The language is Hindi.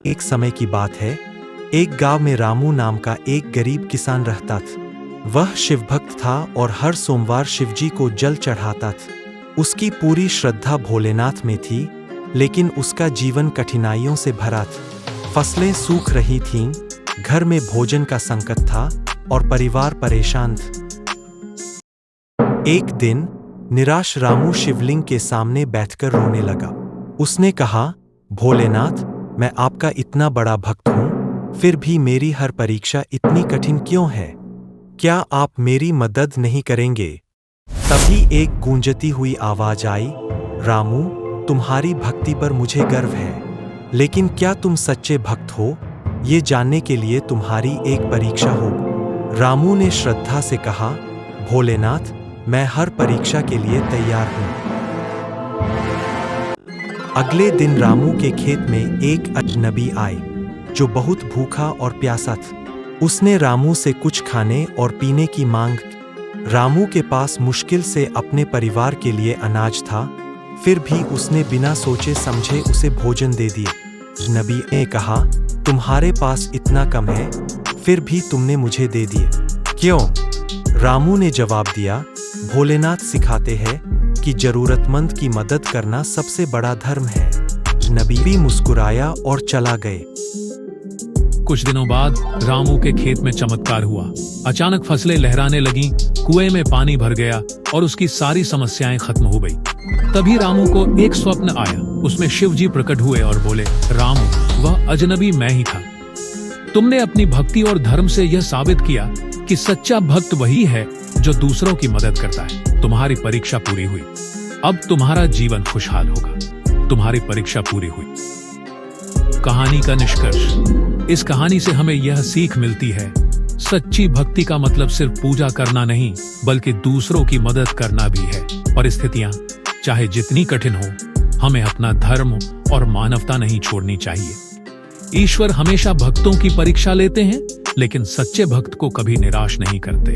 एक समय की बात है, एक गांव में रामू नाम का एक गरीब किसान रहता था। वह शिवभक्त था और हर सोमवार शिवजी को जल चढ़ाता था। उसकी पूरी श्रद्धा भोलेनाथ में थी, लेकिन उसका जीवन कठिनाइयों से भरा था। फसलें सूख रही थीं, घर में भोजन का संकट था और परिवार परेशान था। एक दिन निराश रामू शिवलिंग के सामने बैठकर रोने लगा। उसने कहा, भोलेनाथ, मैं आपका इतना बड़ा भक्त हूं, फिर भी मेरी हर परीक्षा इतनी कठिन क्यों है? क्या आप मेरी मदद नहीं करेंगे? तभी एक गूंजती हुई आवाज आई, रामू, तुम्हारी भक्ति पर मुझे गर्व है, लेकिन क्या तुम सच्चे भक्त हो? ये जानने के लिए तुम्हारी एक परीक्षा हो। रामू ने श्रद्धा से कहा, भोलेनाथ, मैं हर परीक्षा के लिए तैयार हूं। अगले दिन रामू के खेत में एक अजनबी आए, जो बहुत भूखा और प्यासा था। उसने रामू से कुछ खाने और पीने की मांग की। रामू के पास मुश्किल से अपने परिवार के लिए अनाज था, फिर भी उसने बिना सोचे समझे उसे भोजन दे दिया। अजनबी ने कहा, तुम्हारे पास इतना कम है, फिर भी तुमने मुझे दे दिए, क्यों? रामू ने जवाब दिया, भोलेनाथ सिखाते हैं कि जरूरतमंद की मदद करना सबसे बड़ा धर्म है। नबी भी मुस्कुराया और चला गए। कुछ दिनों बाद रामू के खेत में चमत्कार हुआ। अचानक फसलें लहराने लगीं, कुएं में पानी भर गया और उसकी सारी समस्याएं खत्म हो गई। तभी रामू को एक स्वप्न आया। उसमें शिवजी प्रकट हुए और बोले, रामू, वह अजनबी मैं ही था। तुमने अपनी भक्ति और धर्म से यह साबित किया कि सच्चा भक्त वही है जो दूसरों की मदद करता है। तुम्हारी परीक्षा पूरी हुई, अब तुम्हारा जीवन खुशहाल होगा। तुम्हारी परीक्षा पूरी हुई। कहानी का निष्कर्ष। इस कहानी से हमें यह सीख मिलती है, सच्ची भक्ति का मतलब सिर्फ पूजा करना नहीं, बल्कि दूसरों की मदद करना भी है। परिस्थितियां चाहे जितनी कठिन हो, हमें अपना धर्म और मानवता नहीं छोड़नी चाहिए। ईश्वर हमेशा भक्तों की परीक्षा लेते हैं, लेकिन सच्चे भक्त को कभी निराश नहीं करते।